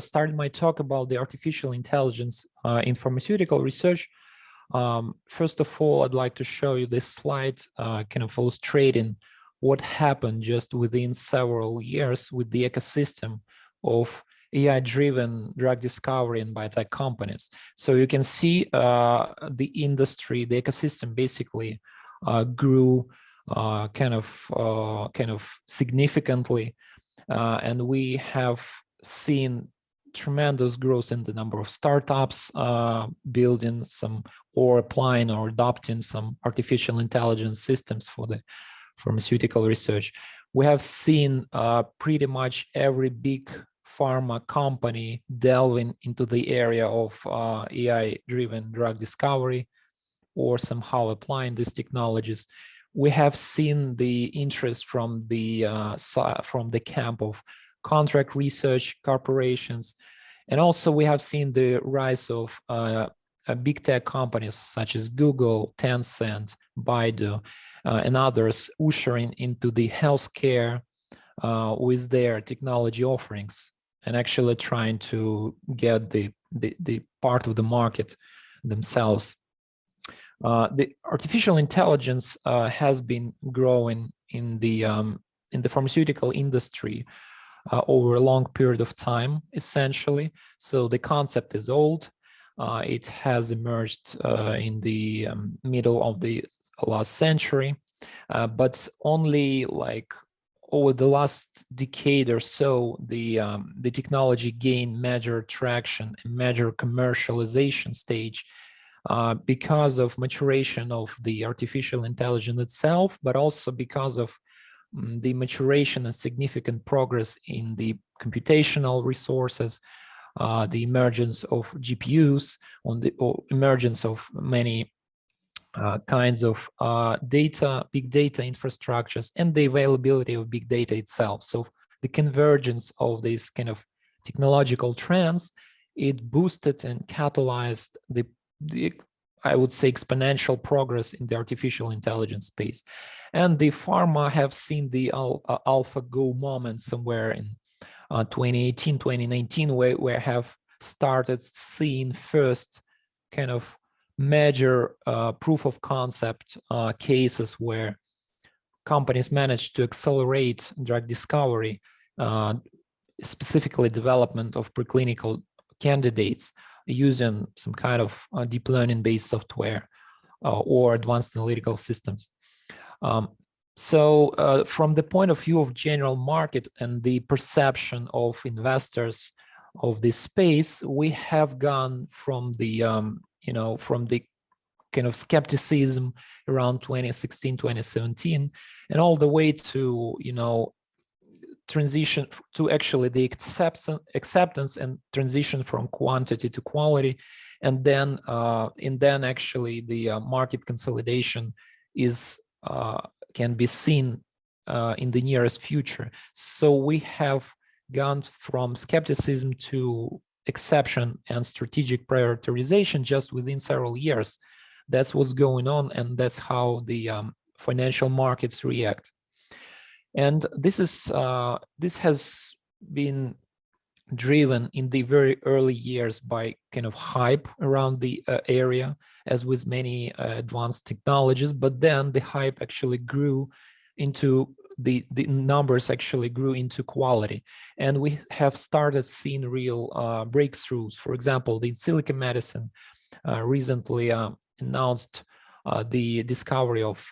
start my talk about the artificial intelligence in pharmaceutical research. First of all, I'd like to show you this slide kind of illustrating what happened just within several years with the ecosystem of AI-driven drug discovery and biotech companies. So you can see the industry, the ecosystem basically grew kind of significantly, and we have seen tremendous growth in the number of startups building some or applying or adopting some artificial intelligence systems for the pharmaceutical research. We have seen pretty much every big pharma company delving into the area of AI-driven drug discovery or somehow applying these technologies. We have seen the interest from the camp of contract research corporations, and also we have seen the rise of big tech companies such as Google, Tencent, Baidu, and others ushering into the healthcare with their technology offerings and actually trying to get the part of the market themselves. The artificial intelligence has been growing in the pharmaceutical industry over a long period of time, essentially. So the concept is old. It has emerged in the middle of the last century, but only like over the last decade or so, the technology gained major traction and major commercialization stage because of maturation of the artificial intelligence itself, but also because of the maturation and significant progress in the computational resources, the emergence of GPUs, or emergence of many kinds of big data infrastructures, and the availability of big data itself. So the convergence of these kind of technological trends, it boosted and catalyzed the I would say exponential progress in the artificial intelligence space. And the pharma have seen the AlphaGo moment somewhere in 2018, 2019, where have started seeing first kind of major proof of concept cases where companies managed to accelerate drug discovery, specifically development of preclinical candidates using some kind of deep learning based software or advanced analytical systems. So from the point of view of general market and the perception of investors of this space, we have gone from the from the kind of skepticism around 2016, 2017, and all the way to transition to actually the acceptance and transition from quantity to quality, and then actually the market consolidation is can be seen in the nearest future. So we have gone from skepticism to exception and strategic prioritization just within several years. That's what's going on, and that's how the financial markets react. And this has been driven in the very early years by kind of hype around the area, as with many advanced technologies. But then the hype actually grew into the numbers actually grew into quality, and we have started seeing real breakthroughs. For example, the in silico medicine recently announced the discovery of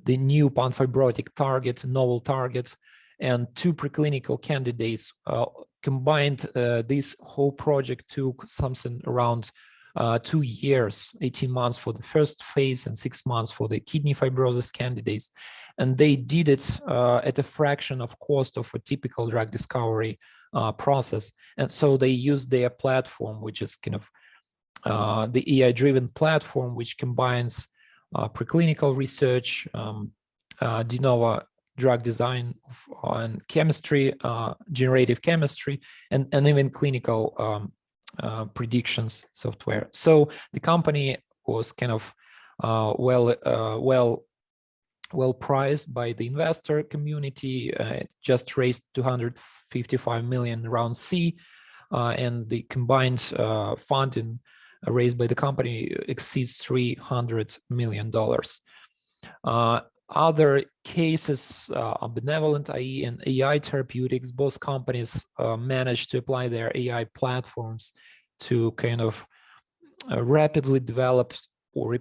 the new panfibrotic target, novel target, and 2 preclinical candidates. Combined, this whole project took something around 2 years, 18 months for the first phase and 6 months for the kidney fibrosis candidates. And they did it at a fraction of cost of a typical drug discovery process. And so they used their platform, which is kind of the AI-driven platform, which combines preclinical research, de novo drug design, and chemistry, generative chemistry, and even clinical predictions software. So the company was kind of well priced by the investor community. It just raised 255 million round C. and the combined funding raised by the company exceeds $300 million. Other cases are Benevolent AI and AI Therapeutics. Both companies managed to apply their AI platforms to kind of rapidly develop or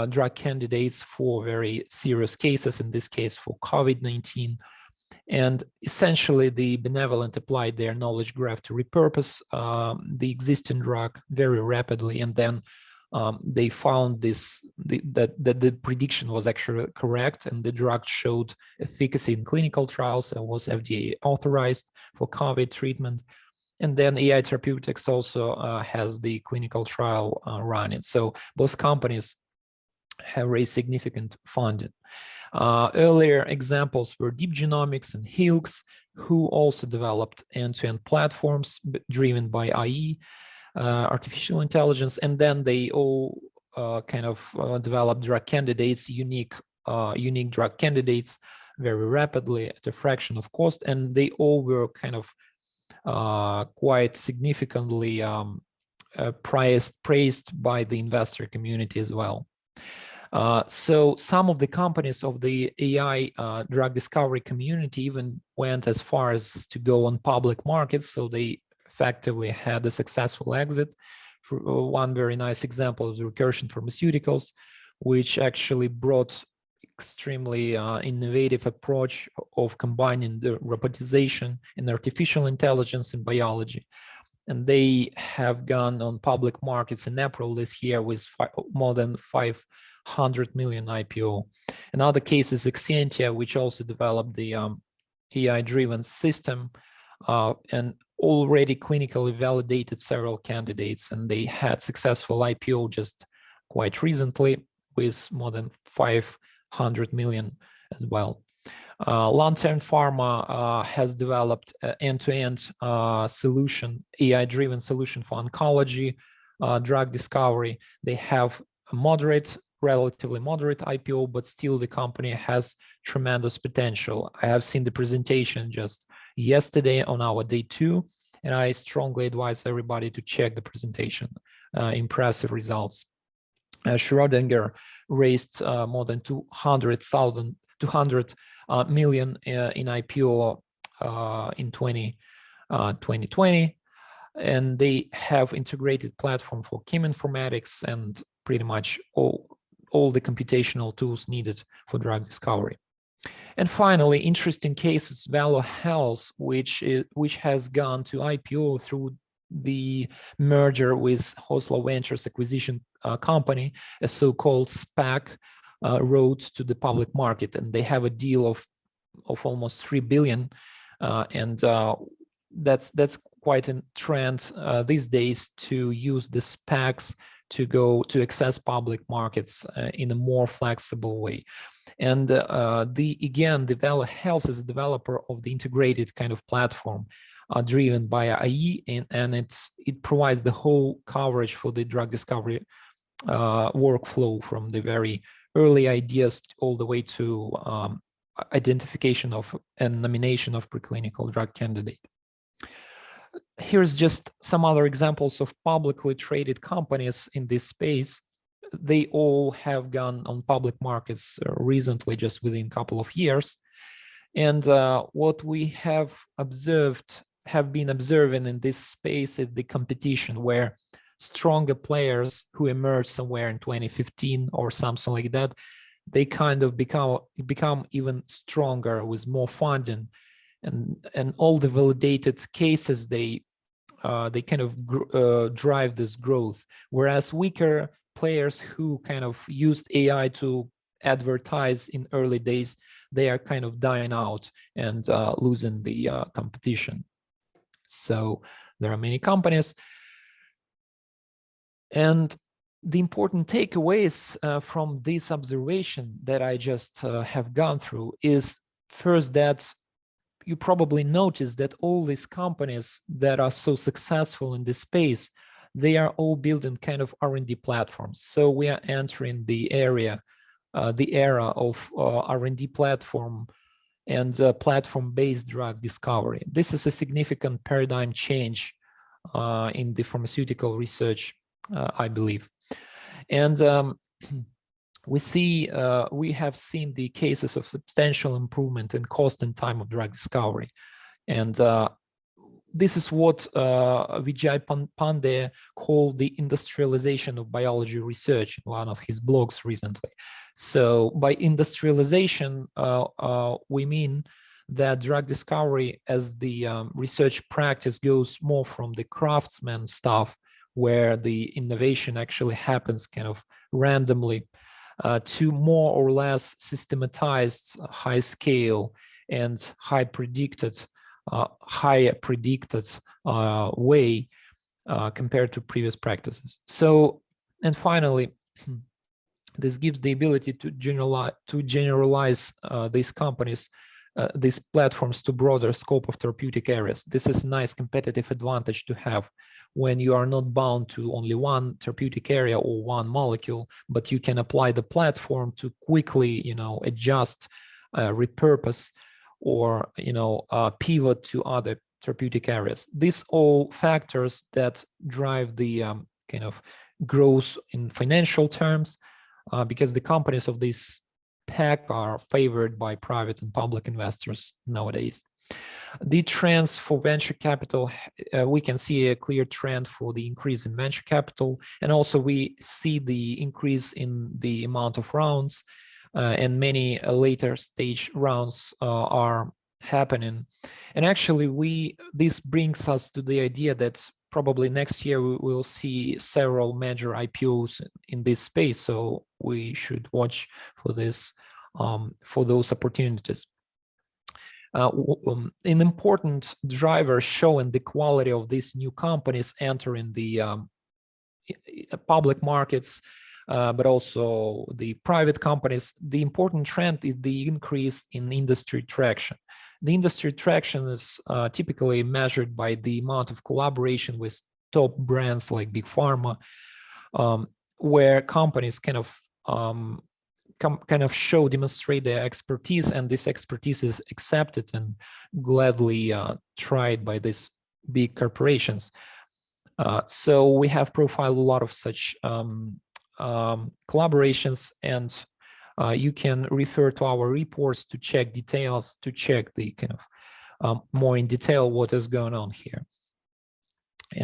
drug candidates for very serious cases, in this case for COVID-19. And essentially, the Benevolent applied their knowledge graph to repurpose the existing drug very rapidly, and then they found that the prediction was actually correct, and the drug showed efficacy in clinical trials and was FDA authorized for COVID treatment. And then AI Therapeutics also has the clinical trial running. So both companies have raised significant funding. Earlier examples were Deep Genomics and Helix, who also developed end-to-end platforms driven by AI, artificial intelligence, and then they all kind of developed drug candidates, unique drug candidates very rapidly at a fraction of cost, and they all were kind of quite significantly praised by the investor community as well. So some of the companies of the AI drug discovery community even went as far as to go on public markets, so they effectively had a successful exit. For one very nice example is Recursion Pharmaceuticals, which actually brought extremely innovative approach of combining the robotization and artificial intelligence in biology. And they have gone on public markets in April this year with more than 500 million IPO. Another case is Exscientia, which also developed the AI-driven system and already clinically validated several candidates, and they had successful IPO just quite recently with more than 500 million as well. Lantern Pharma has developed an end-to-end solution, AI-driven solution for oncology drug discovery. They have a relatively moderate IPO, but still the company has tremendous potential. I have seen the presentation just yesterday on our day 2, and I strongly advise everybody to check the presentation. Impressive results. Schrodinger raised more than 200 million in IPO in 2020, and they have integrated platform for cheminformatics and pretty much all the computational tools needed for drug discovery. And finally, interesting case is Valo Health, which has gone to IPO through the merger with Hosla Ventures acquisition company, a so-called SPAC road to the public market, and they have a deal of almost 3 billion, and that's quite a trend these days to use the SPACs to go to access public markets in a more flexible way. And again, the Valo Health is a developer of the integrated kind of platform driven by AI, and it provides the whole coverage for the drug discovery workflow, from the very early ideas all the way to identification of and nomination of preclinical drug candidate. Here's just some other examples of publicly traded companies in this space. They all have gone on public markets recently, just within a couple of years. And what we have been observing in this space is the competition, where stronger players who emerged somewhere in 2015 or something like that, they kind of become even stronger with more funding, and all the validated cases, they kind of drive this growth, whereas weaker players who kind of used AI to advertise in early days, they are kind of dying out and losing the competition. So there are many companies. And the important takeaways from this observation that I just have gone through is, first, that you probably noticed that all these companies that are so successful in this space, they are all building kind of R&D platforms. So we are entering the era of R&D platform and platform-based drug discovery. This is a significant paradigm change in the pharmaceutical research, I believe. And we have seen the cases of substantial improvement in cost and time of drug discovery. And this is what Vijay Pandey called the industrialization of biology research in one of his blogs recently. So by industrialization, we mean that drug discovery as the research practice goes more from the craftsman stuff, where the innovation actually happens kind of randomly, to more or less systematized, high scale and higher predicted way compared to previous practices. So, and finally, this gives the ability to generalize these companies, these platforms to broader scope of therapeutic areas. This is a nice competitive advantage to have when you are not bound to only one therapeutic area or one molecule, but you can apply the platform to quickly, adjust, repurpose, or pivot to other therapeutic areas. These all factors that drive the kind of growth in financial terms, because the companies of this pack are favored by private and public investors nowadays. The trends for venture capital, we can see a clear trend for the increase in venture capital, and also we see the increase in the amount of rounds, and many later stage rounds are happening. And actually this brings us to the idea that probably next year we will see several major IPOs in this space, so we should watch for this, for those opportunities. An important driver showing the quality of these new companies entering the public markets, but also the private companies. The important trend is the increase in industry traction. The industry traction is typically measured by the amount of collaboration with top brands like Big Pharma, where companies kind of demonstrate their expertise, and this expertise is accepted and gladly tried by these big corporations. So we have profiled a lot of such collaborations, and you can refer to our reports to check details, to check the kind of more in detail what is going on here.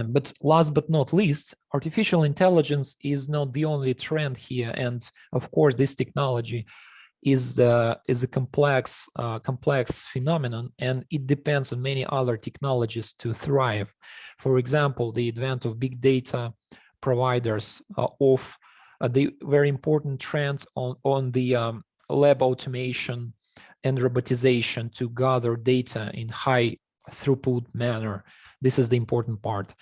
But last but not least, artificial intelligence is not the only trend here, and of course this technology is a complex phenomenon, and it depends on many other technologies to thrive. For example, the advent of big data providers, of the very important trend on the lab automation and robotization to gather data in high throughput manner. This is the important part.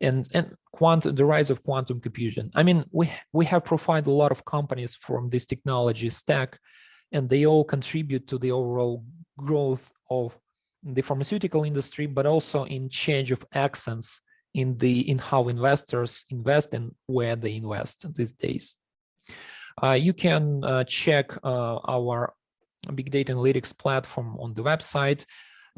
And the rise of quantum computing. I mean, we have profiled a lot of companies from this technology stack, and they all contribute to the overall growth of the pharmaceutical industry, but also in change of accents in how investors invest and where they invest these days. You can check our big data analytics platform on the website.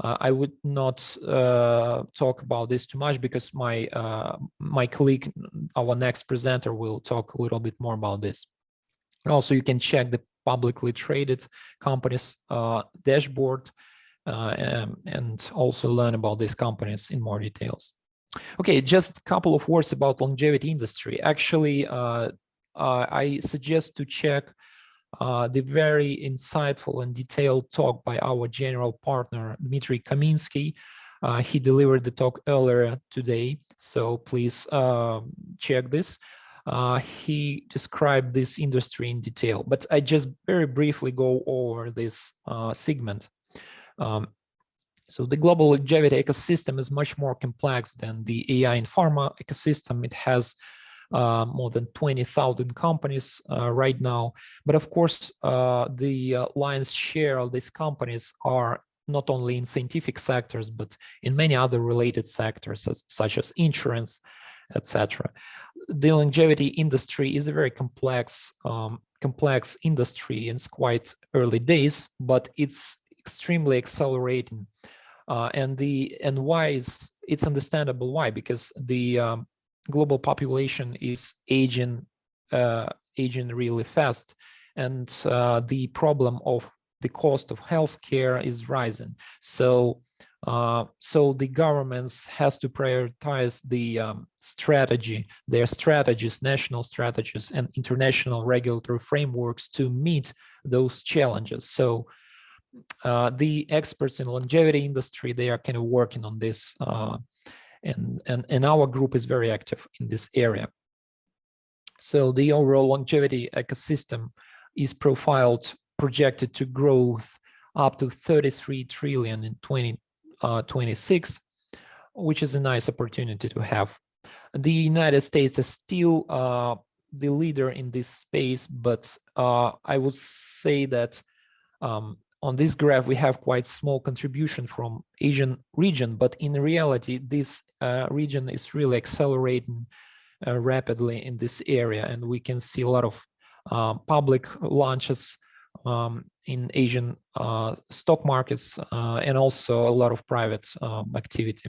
I would not talk about this too much because my colleague, our next presenter, will talk a little bit more about this. Also, you can check the publicly traded companies dashboard and also learn about these companies in more details. Okay, just a couple of words about longevity industry. Actually, I suggest to check the very insightful and detailed talk by our general partner, Dmitry Kaminsky. He delivered the talk earlier today, so please check this. He described this industry in detail, but I just very briefly go over this segment. So the global longevity ecosystem is much more complex than the AI and pharma ecosystem. It has more than 20,000 companies right now. But of course, the lion's share of these companies are not only in scientific sectors, but in many other related sectors, such as insurance, etc. The longevity industry is a very complex industry, and it's quite early days, but it's extremely accelerating. And why it's understandable why, because the global population is aging really fast, and the problem of the cost of healthcare is rising. So the governments has to prioritize the their strategies, national strategies, and international regulatory frameworks to meet those challenges. So the experts in longevity industry, they are kind of working on this, and our group is very active in this area. So the overall longevity ecosystem is projected to grow up to 33 trillion in 2026, which is a nice opportunity to have. The United States is still the leader in this space, but I would say that on this graph we have quite small contribution from Asian region, but in reality this region is really accelerating rapidly in this area, and we can see a lot of public launches in Asian stock markets, and also a lot of private activity.